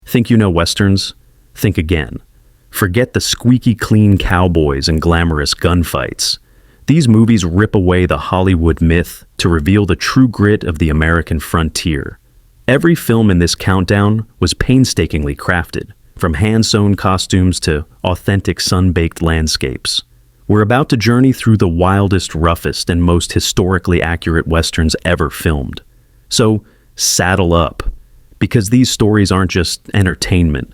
Think you know westerns? Think again. Forget the squeaky clean cowboys and glamorous gunfights. These movies rip away the Hollywood myth to reveal the true grit of the American frontier. Every film in this countdown was painstakingly crafted, from hand-sewn costumes to authentic sun-baked landscapes. We're about to journey through the wildest, roughest, and most historically accurate westerns ever filmed. So, saddle up, because these stories aren't just entertainment.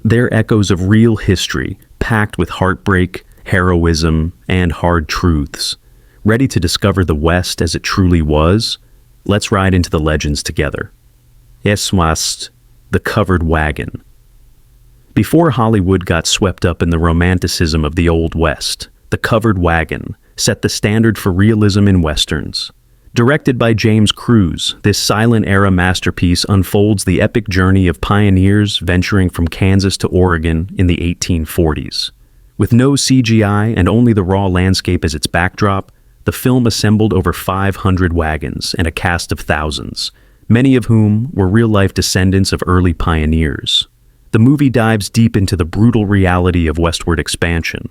They're echoes of real history, packed with heartbreak, heroism, and hard truths. Ready to discover the West as it truly was? Let's ride into the legends together. Es was the Covered Wagon. Before Hollywood got swept up in the romanticism of the Old West, The Covered Wagon set the standard for realism in westerns. Directed by James Cruise, this silent-era masterpiece unfolds the epic journey of pioneers venturing from Kansas to Oregon in the 1840s. With no CGI and only the raw landscape as its backdrop, the film assembled over 500 wagons and a cast of thousands, many of whom were real-life descendants of early pioneers. The movie dives deep into the brutal reality of westward expansion.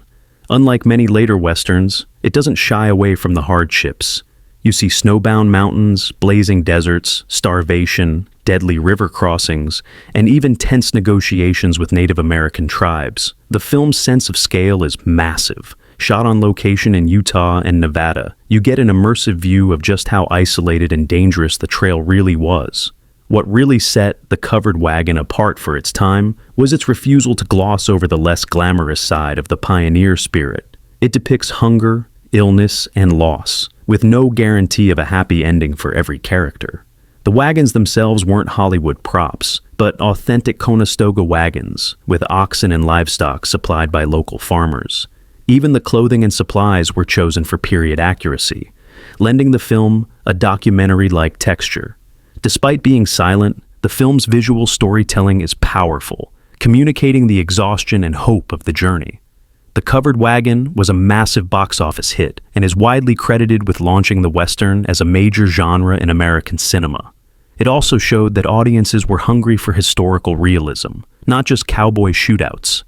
Unlike many later westerns, it doesn't shy away from the hardships. You see snowbound mountains, blazing deserts, starvation, deadly river crossings, and even tense negotiations with Native American tribes. The film's sense of scale is massive. Shot on location in Utah and Nevada, you get an immersive view of just how isolated and dangerous the trail really was. What really set The Covered Wagon apart for its time was its refusal to gloss over the less glamorous side of the pioneer spirit. It depicts hunger, illness, and loss, with no guarantee of a happy ending for every character. The wagons themselves weren't Hollywood props, but authentic Conestoga wagons, with oxen and livestock supplied by local farmers. Even the clothing and supplies were chosen for period accuracy, lending the film a documentary-like texture. Despite being silent, the film's visual storytelling is powerful, communicating the exhaustion and hope of the journey. The Covered Wagon was a massive box office hit and is widely credited with launching the Western as a major genre in American cinema. It also showed that audiences were hungry for historical realism, not just cowboy shootouts.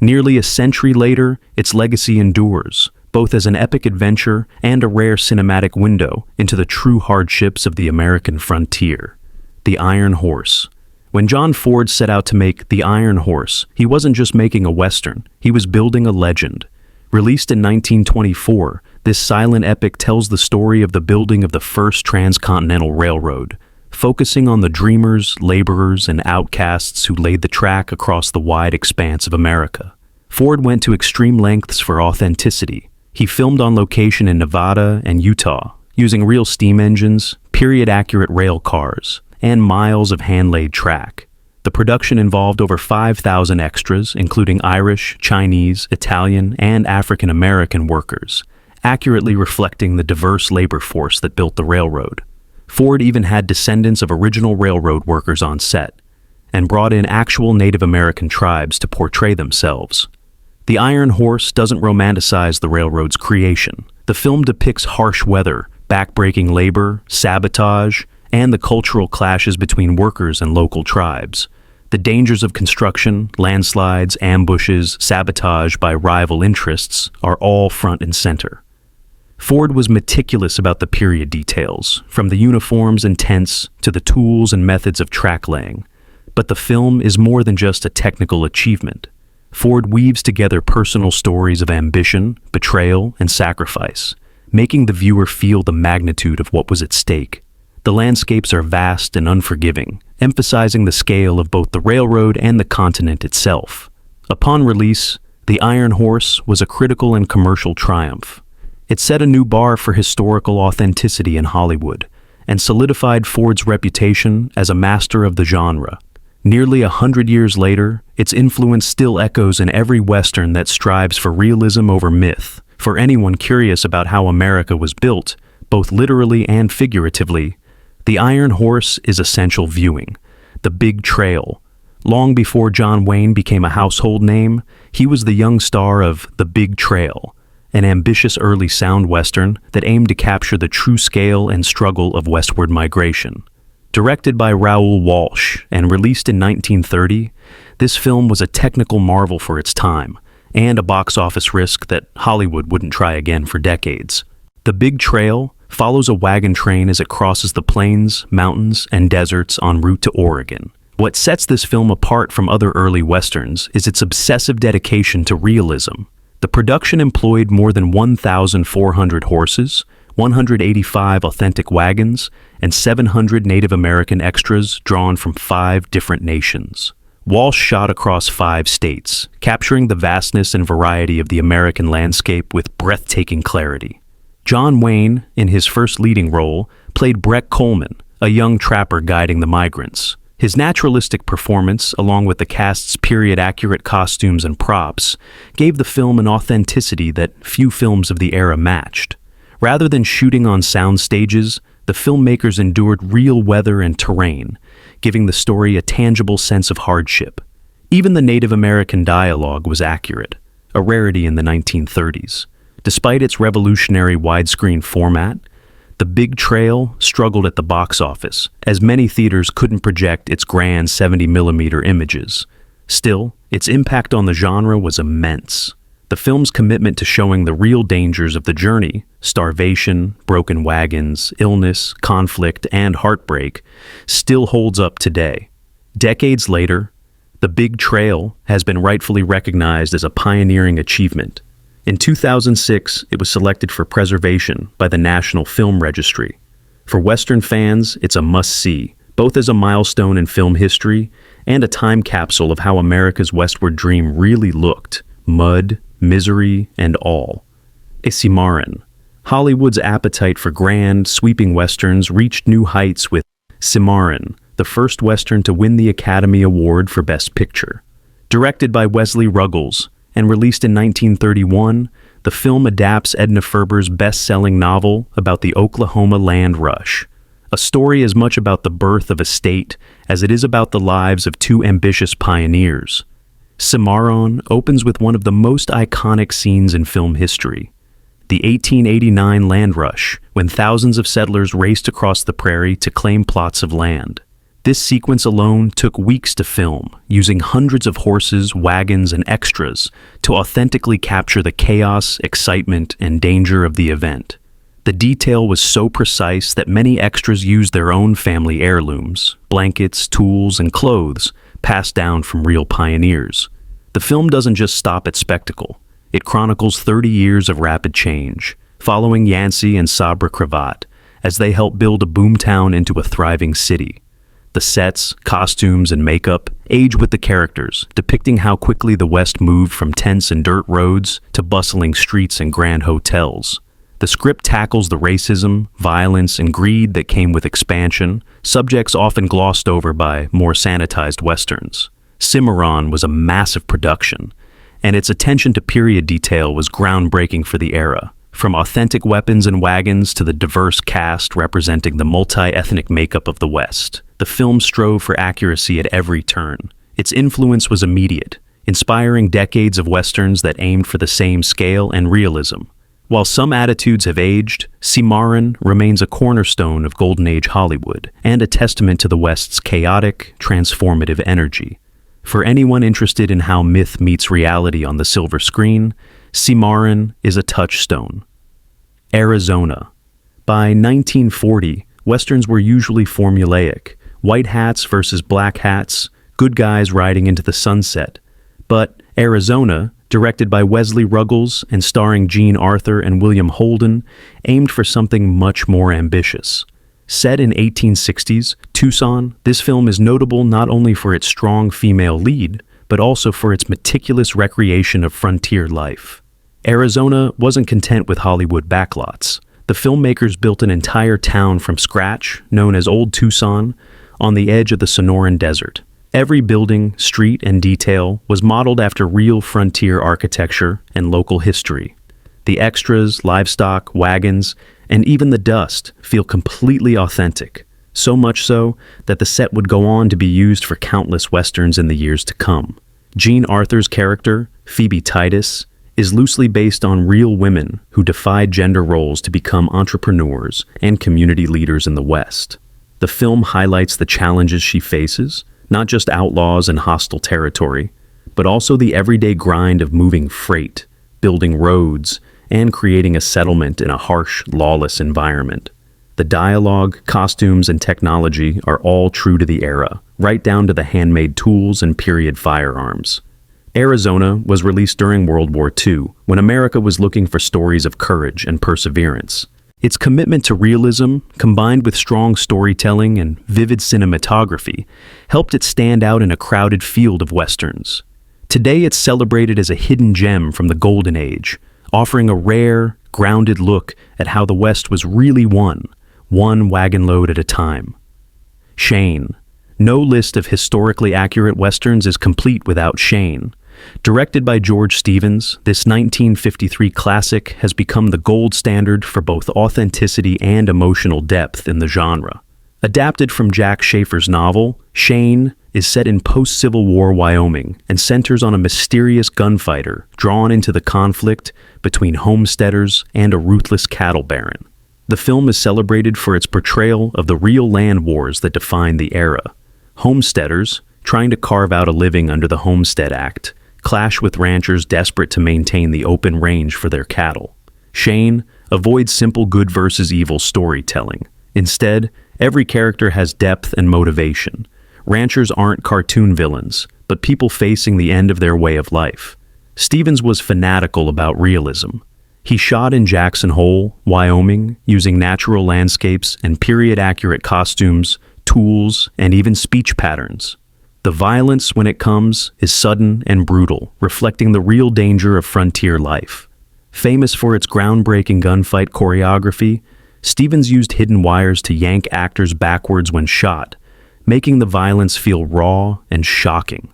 Nearly a century later, its legacy endures, both as an epic adventure and a rare cinematic window into the true hardships of the American frontier. The Iron Horse. When John Ford set out to make The Iron Horse, he wasn't just making a Western, he was building a legend. Released in 1924, this silent epic tells the story of the building of the first transcontinental railroad, focusing on the dreamers, laborers, and outcasts who laid the track across the wide expanse of America. Ford went to extreme lengths for authenticity. He filmed on location in Nevada and Utah, using real steam engines, period-accurate rail cars, and miles of hand-laid track. The production involved over 5,000 extras, including Irish, Chinese, Italian, and African-American workers, accurately reflecting the diverse labor force that built the railroad. Ford even had descendants of original railroad workers on set, and brought in actual Native American tribes to portray themselves. The Iron Horse doesn't romanticize the railroad's creation. The film depicts harsh weather, backbreaking labor, sabotage, and the cultural clashes between workers and local tribes. The dangers of construction, landslides, ambushes, sabotage by rival interests are all front and center. Ford was meticulous about the period details, from the uniforms and tents to the tools and methods of track laying. But the film is more than just a technical achievement. Ford weaves together personal stories of ambition, betrayal, and sacrifice, making the viewer feel the magnitude of what was at stake. The landscapes are vast and unforgiving, emphasizing the scale of both the railroad and the continent itself. Upon release, The Iron Horse was a critical and commercial triumph. It set a new bar for historical authenticity in Hollywood, and solidified Ford's reputation as a master of the genre. Nearly 100 years later, its influence still echoes in every Western that strives for realism over myth. For anyone curious about how America was built, both literally and figuratively, The Iron Horse is essential viewing. The Big Trail. Long before John Wayne became a household name, he was the young star of The Big Trail, an ambitious early sound Western that aimed to capture the true scale and struggle of westward migration. Directed by Raoul Walsh and released in 1930, this film was a technical marvel for its time and a box office risk that Hollywood wouldn't try again for decades. The Big Trail follows a wagon train as it crosses the plains, mountains, and deserts en route to Oregon. What sets this film apart from other early westerns is its obsessive dedication to realism. The production employed more than 1,400 horses, 185 authentic wagons, and 700 Native American extras drawn from 5 different nations. Walsh shot across 5 states, capturing the vastness and variety of the American landscape with breathtaking clarity. John Wayne, in his first leading role, played Breck Coleman, a young trapper guiding the migrants. His naturalistic performance, along with the cast's period-accurate costumes and props, gave the film an authenticity that few films of the era matched. Rather than shooting on sound stages, the filmmakers endured real weather and terrain, giving the story a tangible sense of hardship. Even the Native American dialogue was accurate, a rarity in the 1930s. Despite its revolutionary widescreen format, The Big Trail struggled at the box office, as many theaters couldn't project its grand 70mm images. Still, its impact on the genre was immense. The film's commitment to showing the real dangers of the journey, starvation, broken wagons, illness, conflict, and heartbreak, still holds up today. Decades later, The Big Trail has been rightfully recognized as a pioneering achievement. In 2006, it was selected for preservation by the National Film Registry. For Western fans, it's a must-see, both as a milestone in film history and a time capsule of how America's westward dream really looked: mud, misery, and all. A Simarin. Hollywood's appetite for grand, sweeping westerns reached new heights with Simarin, the first western to win the Academy Award for Best Picture. Directed by Wesley Ruggles and released in 1931, the film adapts Edna Ferber's best-selling novel about the Oklahoma land rush, a story as much about the birth of a state as it is about the lives of 2 ambitious pioneers. Simarin opens with one of the most iconic scenes in film history: the 1889 land rush, when thousands of settlers raced across the prairie to claim plots of land. This sequence alone took weeks to film, using hundreds of horses, wagons, and extras to authentically capture the chaos, excitement, and danger of the event. The detail was so precise that many extras used their own family heirlooms, blankets, tools, and clothes passed down from real pioneers. The film doesn't just stop at spectacle. It chronicles 30 years of rapid change, following Yancey and Sabra Cravat as they helped build a boomtown into a thriving city. The sets, costumes, and makeup age with the characters, depicting how quickly the West moved from tents and dirt roads to bustling streets and grand hotels. The script tackles the racism, violence, and greed that came with expansion, subjects often glossed over by more sanitized westerns. Simarin was a massive production, and its attention to period detail was groundbreaking for the era. From authentic weapons and wagons to the diverse cast representing the multi-ethnic makeup of the West, the film strove for accuracy at every turn. Its influence was immediate, inspiring decades of westerns that aimed for the same scale and realism. While some attitudes have aged, Simarin remains a cornerstone of Golden Age Hollywood and a testament to the West's chaotic, transformative energy. For anyone interested in how myth meets reality on the silver screen, Simarin is a touchstone. Arizona. By 1940, westerns were usually formulaic: white hats versus black hats, good guys riding into the sunset. But Arizona, directed by Wesley Ruggles and starring Jean Arthur and William Holden, aimed for something much more ambitious. Set in 1860s Tucson, this film is notable not only for its strong female lead, but also for its meticulous recreation of frontier life. Arizona wasn't content with Hollywood backlots. The filmmakers built an entire town from scratch, known as Old Tucson, on the edge of the Sonoran Desert. Every building, street, and detail was modeled after real frontier architecture and local history. The extras, livestock, wagons, and even the dust feel completely authentic, so much so that the set would go on to be used for countless westerns in the years to come. Jean Arthur's character, Phoebe Titus, is loosely based on real women who defied gender roles to become entrepreneurs and community leaders in the West. The film highlights the challenges she faces, not just outlaws and hostile territory, but also the everyday grind of moving freight, building roads, and creating a settlement in a harsh, lawless environment. The dialogue, costumes, and technology are all true to the era, right down to the handmade tools and period firearms. Arizona was released during World War II, when America was looking for stories of courage and perseverance. Its commitment to realism, combined with strong storytelling and vivid cinematography, helped it stand out in a crowded field of westerns. Today it's celebrated as a hidden gem from the Golden Age, offering a rare, grounded look at how the West was really won, one wagon load at a time. Shane. No list of historically accurate westerns is complete without Shane. Directed by George Stevens, this 1953 classic has become the gold standard for both authenticity and emotional depth in the genre. Adapted from Jack Schaefer's novel, Shane is set in post-Civil War Wyoming and centers on a mysterious gunfighter drawn into the conflict between homesteaders and a ruthless cattle baron. The film is celebrated for its portrayal of the real land wars that defined the era. Homesteaders, trying to carve out a living under the Homestead Act, clash with ranchers desperate to maintain the open range for their cattle. Shane avoids simple good versus evil storytelling. Instead, every character has depth and motivation. Ranchers aren't cartoon villains, but people facing the end of their way of life. Stevens was fanatical about realism. He shot in Jackson Hole, Wyoming, using natural landscapes and period-accurate costumes, tools, and even speech patterns. The violence, when it comes, is sudden and brutal, reflecting the real danger of frontier life. Famous for its groundbreaking gunfight choreography, Stevens used hidden wires to yank actors backwards when shot, making the violence feel raw and shocking.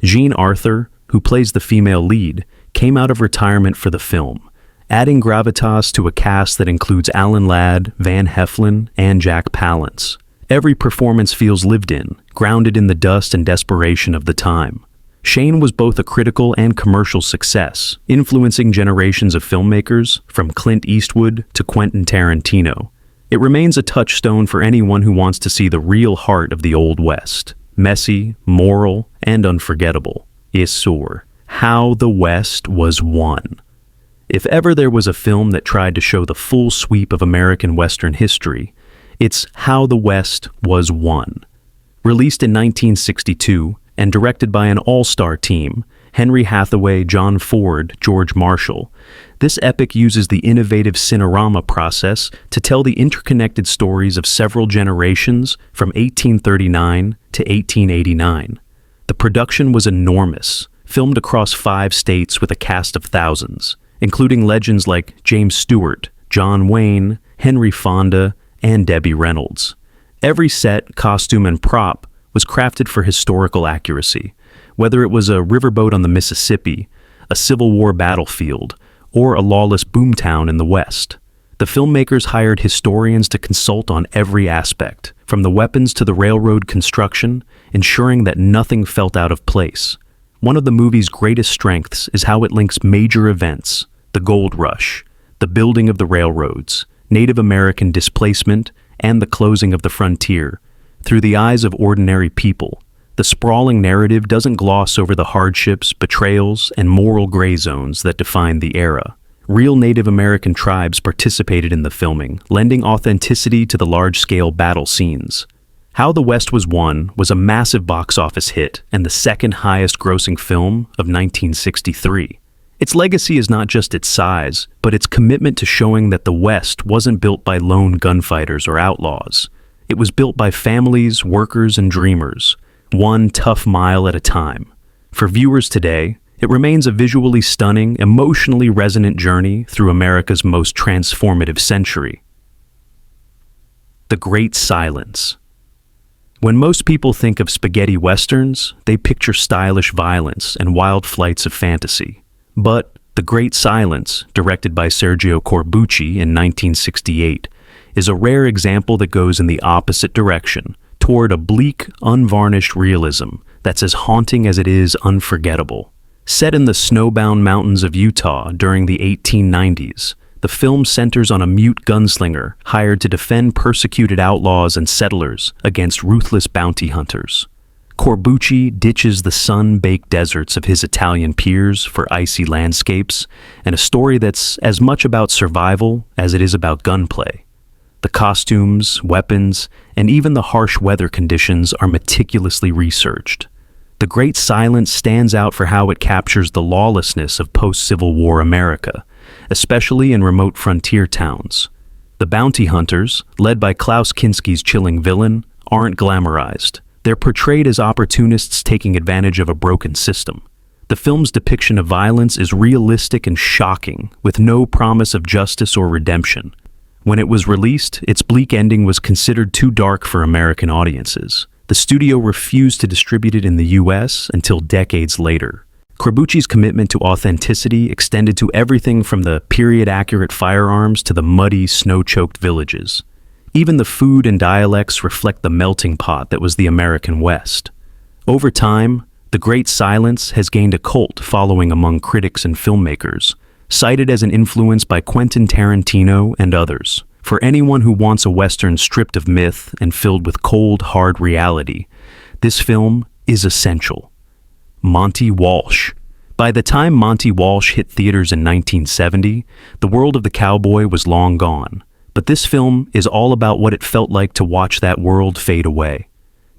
Jean Arthur, who plays the female lead, came out of retirement for the film, adding gravitas to a cast that includes Alan Ladd, Van Heflin, and Jack Palance. Every performance feels lived in, grounded in the dust and desperation of the time. Shane was both a critical and commercial success, influencing generations of filmmakers, from Clint Eastwood to Quentin Tarantino. It remains a touchstone for anyone who wants to see the real heart of the Old West. Messy, moral, and unforgettable. Isur. How the West was won. If ever there was a film that tried to show the full sweep of American Western history, it's How the West Was Won. Released in 1962 and directed by an all-star team, Henry Hathaway, John Ford, George Marshall, this epic uses the innovative cinerama process to tell the interconnected stories of several generations from 1839 to 1889. The production was enormous, filmed across 5 states with a cast of thousands, including legends like James Stewart, John Wayne, Henry Fonda, and Debbie Reynolds. Every set, costume, and prop was crafted for historical accuracy, whether it was a riverboat on the Mississippi, a Civil War battlefield, or a lawless boomtown in the West. The filmmakers hired historians to consult on every aspect, from the weapons to the railroad construction, ensuring that nothing felt out of place. One of the movie's greatest strengths is how it links major events, the gold rush, the building of the railroads, Native American displacement, and the closing of the frontier, through the eyes of ordinary people. The sprawling narrative doesn't gloss over the hardships, betrayals, and moral gray zones that defined the era. Real Native American tribes participated in the filming, lending authenticity to the large-scale battle scenes. How the West Was Won was a massive box office hit and the second highest grossing film of 1963. Its legacy is not just its size, but its commitment to showing that the West wasn't built by lone gunfighters or outlaws. It was built by families, workers, and dreamers, one tough mile at a time. For viewers today, it remains a visually stunning, emotionally resonant journey through America's most transformative century. The Great Silence. When most people think of spaghetti westerns, they picture stylish violence and wild flights of fantasy. But The Great Silence, directed by Sergio Corbucci in 1968, is a rare example that goes in the opposite direction, toward a bleak, unvarnished realism that's as haunting as it is unforgettable. Set in the snowbound mountains of Utah during the 1890s, The film centers on a mute gunslinger hired to defend persecuted outlaws and settlers against ruthless bounty hunters. Corbucci ditches the sun-baked deserts of his Italian peers for icy landscapes and a story that's as much about survival as it is about gunplay. The costumes, weapons, and even the harsh weather conditions are meticulously researched. The Great Silence stands out for how it captures the lawlessness of post-Civil War America, especially in remote frontier towns. The bounty hunters, led by Klaus Kinski's chilling villain, aren't glamorized. They're portrayed as opportunists taking advantage of a broken system. The film's depiction of violence is realistic and shocking, with no promise of justice or redemption. When it was released, its bleak ending was considered too dark for American audiences. The studio refused to distribute it in the US until decades later. Corbucci's commitment to authenticity extended to everything from the period-accurate firearms to the muddy, snow-choked villages. Even the food and dialects reflect the melting pot that was the American West. Over time, The Great Silence has gained a cult following among critics and filmmakers, cited as an influence by Quentin Tarantino and others. For anyone who wants a Western stripped of myth and filled with cold, hard reality, this film is essential. Monty Walsh. By the time Monty Walsh hit theaters in 1970, the world of the cowboy was long gone. But this film is all about what it felt like to watch that world fade away.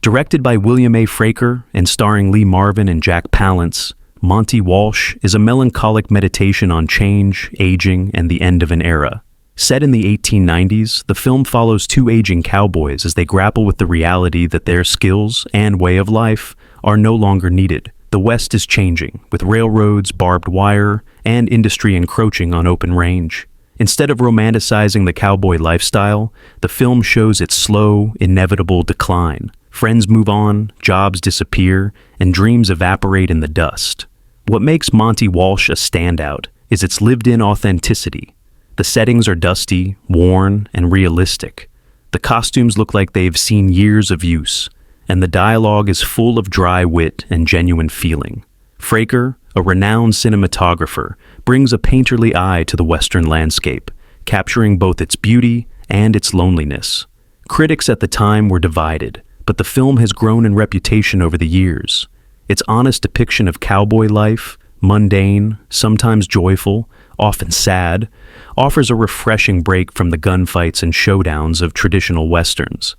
Directed by William A. Fraker and starring Lee Marvin and Jack Palance, Monty Walsh is a melancholic meditation on change, aging, and the end of an era. Set in the 1890s, the film follows two aging cowboys as they grapple with the reality that their skills and way of life are no longer needed. The West is changing, with railroads, barbed wire, and industry encroaching on open range. Instead of romanticizing the cowboy lifestyle, the film shows its slow, inevitable decline. Friends move on, jobs disappear, and dreams evaporate in the dust. What makes Monty Walsh a standout is its lived-in authenticity. The settings are dusty, worn, and realistic. The costumes look like they've seen years of use, and the dialogue is full of dry wit and genuine feeling. Fraker, a renowned cinematographer, brings a painterly eye to the Western landscape, capturing both its beauty and its loneliness. Critics at the time were divided, but the film has grown in reputation over the years. Its honest depiction of cowboy life, mundane, sometimes joyful, often sad, offers a refreshing break from the gunfights and showdowns of traditional Westerns.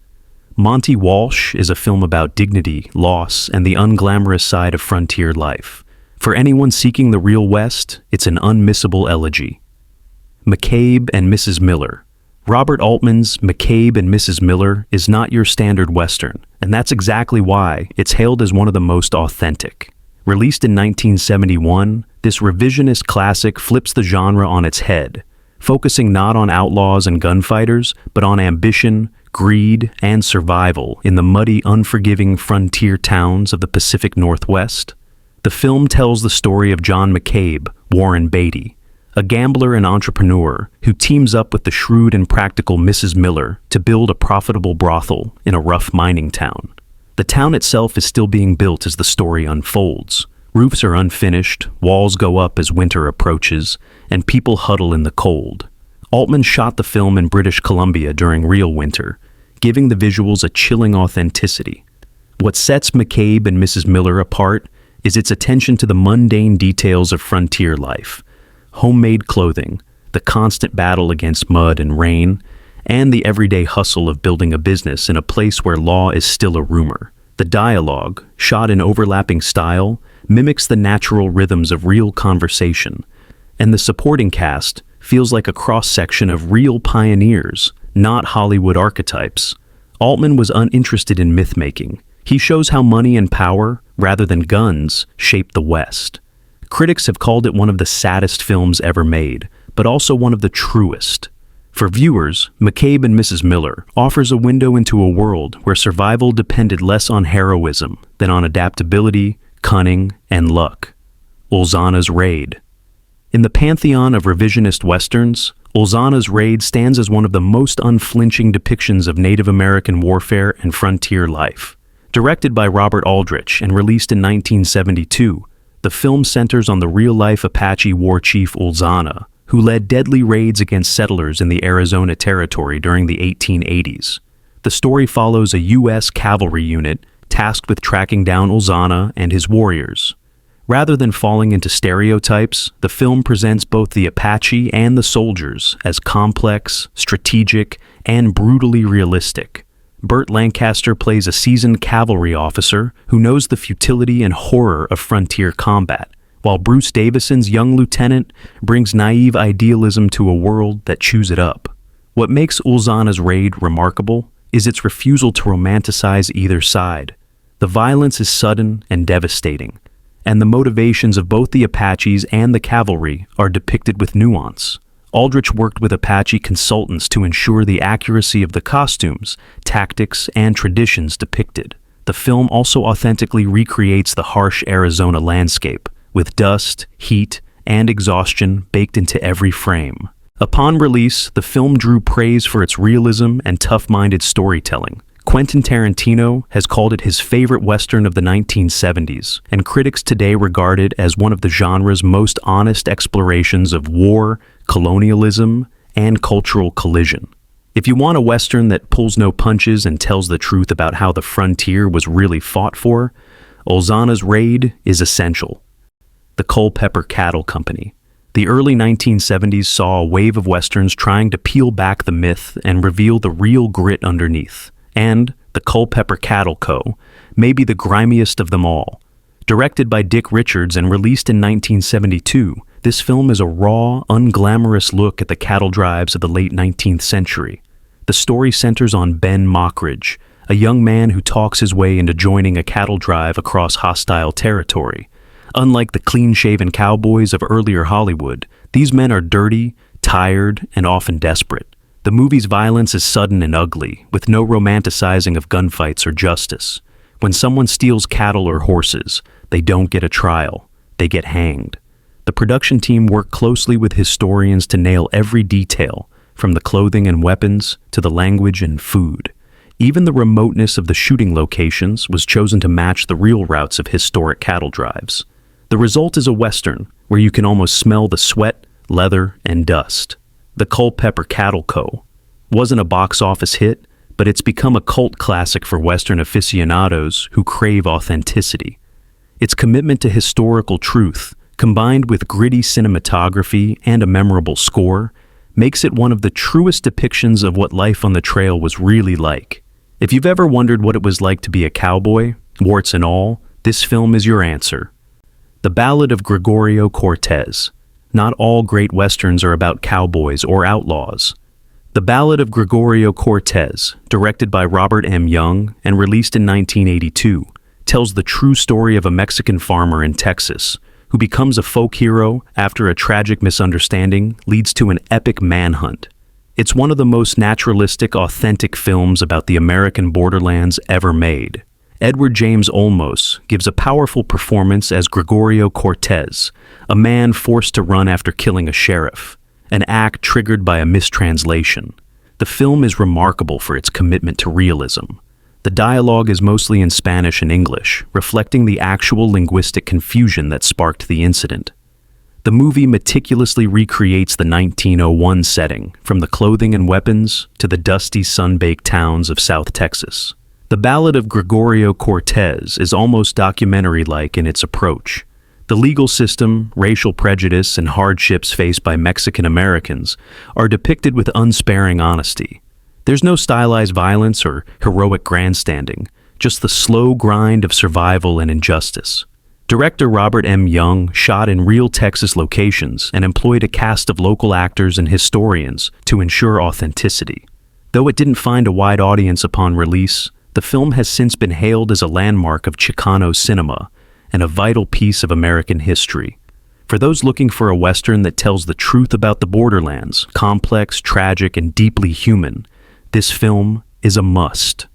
Monty Walsh is a film about dignity, loss, and the unglamorous side of frontier life. For anyone seeking the real West, it's an unmissable elegy. McCabe and Mrs Miller. Robert Altman's McCabe and Mrs Miller is not your standard Western, and that's exactly why it's hailed as one of the most authentic. Released in 1971, this revisionist classic flips the genre on its head, focusing not on outlaws and gunfighters, but on ambition, greed, and survival in the muddy, unforgiving frontier towns of the Pacific Northwest. The film tells the story of John McCabe, Warren Beatty, a gambler and entrepreneur who teams up with the shrewd and practical Mrs. Miller to build a profitable brothel in a rough mining town. The town itself is still being built as the story unfolds. Roofs are unfinished, walls go up as winter approaches, and people huddle in the cold. Altman shot the film in British Columbia during real winter, giving the visuals a chilling authenticity. What sets McCabe and Mrs. Miller apart is its attention to the mundane details of frontier life. Homemade clothing, the constant battle against mud and rain, and the everyday hustle of building a business in a place where law is still a rumor. The dialogue, shot in overlapping style, mimics the natural rhythms of real conversation, and the supporting cast feels like a cross-section of real pioneers, not Hollywood archetypes. Altman was uninterested in myth-making. He shows how money and power, rather than guns, shaped the West. Critics have called it one of the saddest films ever made, but also one of the truest. For viewers, McCabe and Mrs. Miller offers a window into a world where survival depended less on heroism than on adaptability, cunning, and luck. Ozannas Raid. In the pantheon of revisionist westerns, Ozannas Raid stands as one of the most unflinching depictions of Native American warfare and frontier life. Directed by Robert Aldrich and released in 1972, the film centers on the real-life Apache war chief Ozanna, who led deadly raids against settlers in the Arizona Territory during the 1880s. The story follows a U.S. cavalry unit tasked with tracking down Ozanna and his warriors. Rather than falling into stereotypes, the film presents both the Apache and the soldiers as complex, strategic, and brutally realistic. Burt Lancaster plays a seasoned cavalry officer who knows the futility and horror of frontier combat, while Bruce Davison's young lieutenant brings naive idealism to a world that chews it up. What makes Ozannas Raid remarkable is its refusal to romanticize either side. The violence is sudden and devastating, and the motivations of both the Apaches and the cavalry are depicted with nuance. Aldrich worked with Apache consultants to ensure the accuracy of the costumes, tactics, and traditions depicted. The film also authentically recreates the harsh Arizona landscape, with dust, heat, and exhaustion baked into every frame. Upon release, the film drew praise for its realism and tough-minded storytelling. Quentin Tarantino has called it his favorite Western of the 1970s, and critics today regard it as one of the genre's most honest explorations of war, colonialism, and cultural collision. If you want a Western that pulls no punches and tells the truth about how the frontier was really fought for, Ozannas Raid is essential. The Culpeper Cattle Company. The early 1970s saw a wave of Westerns trying to peel back the myth and reveal the real grit underneath. And The Culpeper Cattle Co. may be the grimiest of them all. Directed by Dick Richards and released in 1972, this film is a raw, unglamorous look at the cattle drives of the late 19th century. The story centers on Ben Mockridge, a young man who talks his way into joining a cattle drive across hostile territory. Unlike the clean-shaven cowboys of earlier Hollywood, these men are dirty, tired, and often desperate. The movie's violence is sudden and ugly, with no romanticizing of gunfights or justice. When someone steals cattle or horses, they don't get a trial, they get hanged. The production team worked closely with historians to nail every detail, from the clothing and weapons to the language and food. Even the remoteness of the shooting locations was chosen to match the real routes of historic cattle drives. The result is a Western where you can almost smell the sweat, leather, and dust. The Culpeper Cattle Co. wasn't a box office hit, but it's become a cult classic for Western aficionados who crave authenticity. Its commitment to historical truth, combined with gritty cinematography and a memorable score, makes it one of the truest depictions of what life on the trail was really like. If you've ever wondered what it was like to be a cowboy, warts and all, this film is your answer. The Ballad of Gregorio Cortez. Not all great Westerns are about cowboys or outlaws. The Ballad of Gregorio Cortez, directed by Robert M. Young and released in 1982, tells the true story of a Mexican farmer in Texas who becomes a folk hero after a tragic misunderstanding leads to an epic manhunt. It's one of the most naturalistic, authentic films about the American borderlands ever made. Edward James Olmos gives a powerful performance as Gregorio Cortez, a man forced to run after killing a sheriff, an act triggered by a mistranslation. The film is remarkable for its commitment to realism. The dialogue is mostly in Spanish and English, reflecting the actual linguistic confusion that sparked the incident. The movie meticulously recreates the 1901 setting, from the clothing and weapons to the dusty, sun-baked towns of South Texas. The Ballad of Gregorio Cortez is almost documentary-like in its approach. The legal system, racial prejudice, and hardships faced by Mexican Americans are depicted with unsparing honesty. There's no stylized violence or heroic grandstanding, just the slow grind of survival and injustice. Director Robert M. Young shot in real Texas locations and employed a cast of local actors and historians to ensure authenticity. Though it didn't find a wide audience upon release, the film has since been hailed as a landmark of Chicano cinema and a vital piece of American history. For those looking for a Western that tells the truth about the borderlands, complex, tragic, and deeply human, this film is a must.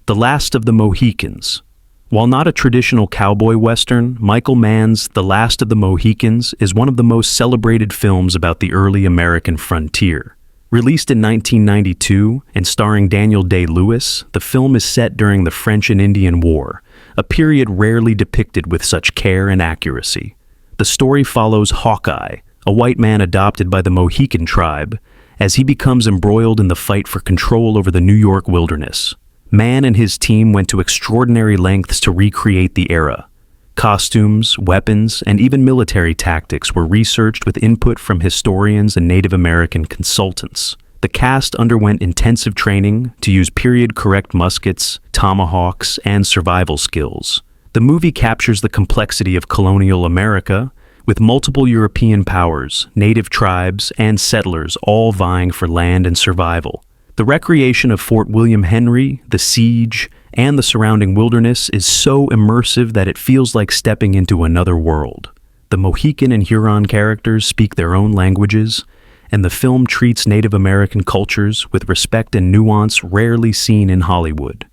The Last of the Moheakans. While not a traditional cowboy Western, Michael Mann's The Last of the Moheakans is one of the most celebrated films about the early American frontier. Released in 1992 and starring Daniel Day-Lewis, the film is set during the French and Indian War, a period rarely depicted with such care and accuracy. The story follows Hawkeye, a white man adopted by the Moheakan tribe, as he becomes embroiled in the fight for control over the New York wilderness. Mann and his team went to extraordinary lengths to recreate the era. Costumes, weapons, and even military tactics were researched with input from historians and Native American consultants. The cast underwent intensive training to use period-correct muskets, tomahawks, and survival skills. The movie captures the complexity of colonial America, with multiple European powers, native tribes, and settlers all vying for land and survival. The recreation of Fort William Henry, the siege, and the surrounding wilderness is so immersive that it feels like stepping into another world. The Mohican and Huron characters speak their own languages, and the film treats Native American cultures with respect and nuance rarely seen in Hollywood.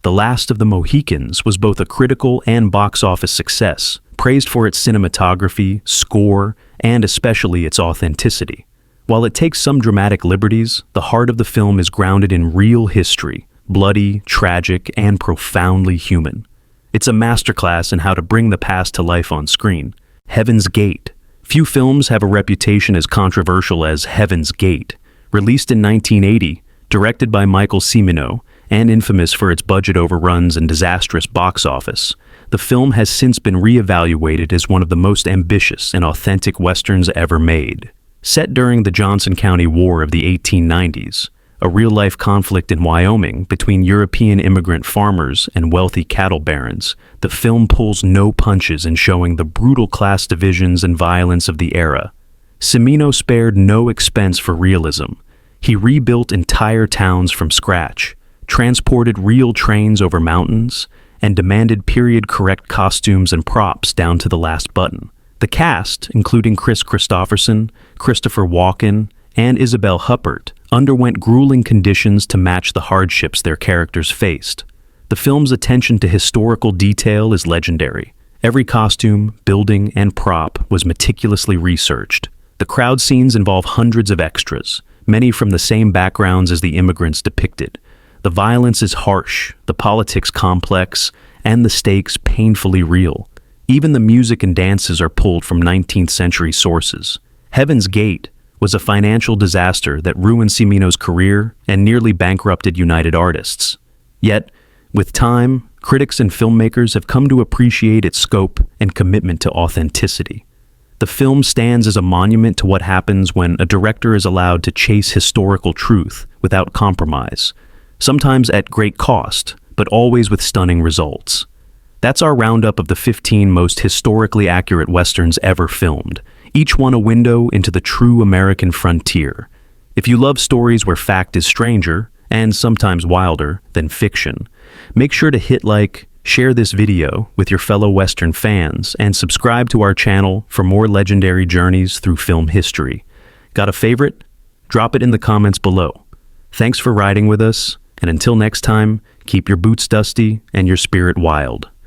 The Last of the Moheakans was both a critical and box office success, praised for its cinematography, score, and especially its authenticity. While it takes some dramatic liberties, the heart of the film is grounded in real history, bloody, tragic, and profoundly human. It's a masterclass in how to bring the past to life on screen. Heaven's Gate. Few films have a reputation as controversial as Heaven's Gate. Released in 1980, directed by Michael Cimino, and infamous for its budget overruns and disastrous box office, the film has since been re-evaluated as one of the most ambitious and authentic westerns ever made. Set during the Johnson County War of the 1890s, a real-life conflict in Wyoming between European immigrant farmers and wealthy cattle barons, the film pulls no punches in showing the brutal class divisions and violence of the era. Cimino spared no expense for realism. He rebuilt entire towns from scratch, transported real trains over mountains, and demanded period-correct costumes and props down to the last button. The cast, including Chris Christopherson, Christopher Walken, and Isabel Huppert, underwent grueling conditions to match the hardships their characters faced. The film's attention to historical detail is legendary. Every costume, building, and prop was meticulously researched. The crowd scenes involve hundreds of extras, many from the same backgrounds as the immigrants depicted. The violence is harsh, the politics complex, and the stakes painfully real. Even the music and dances are pulled from 19th century sources. Heaven's Gate was a financial disaster that ruined Cimino's career and nearly bankrupted United Artists. Yet, with time, critics and filmmakers have come to appreciate its scope and commitment to authenticity. The film stands as a monument to what happens when a director is allowed to chase historical truth without compromise, sometimes at great cost, but always with stunning results. That's our roundup of the 15 most historically accurate westerns ever filmed, each one a window into the true American frontier. If you love stories where fact is stranger, and sometimes wilder, than fiction, make sure to hit like, share this video with your fellow Western fans, and subscribe to our channel for more legendary journeys through film history. Got a favorite? Drop it in the comments below. Thanks for riding with us, and until next time, keep your boots dusty and your spirit wild.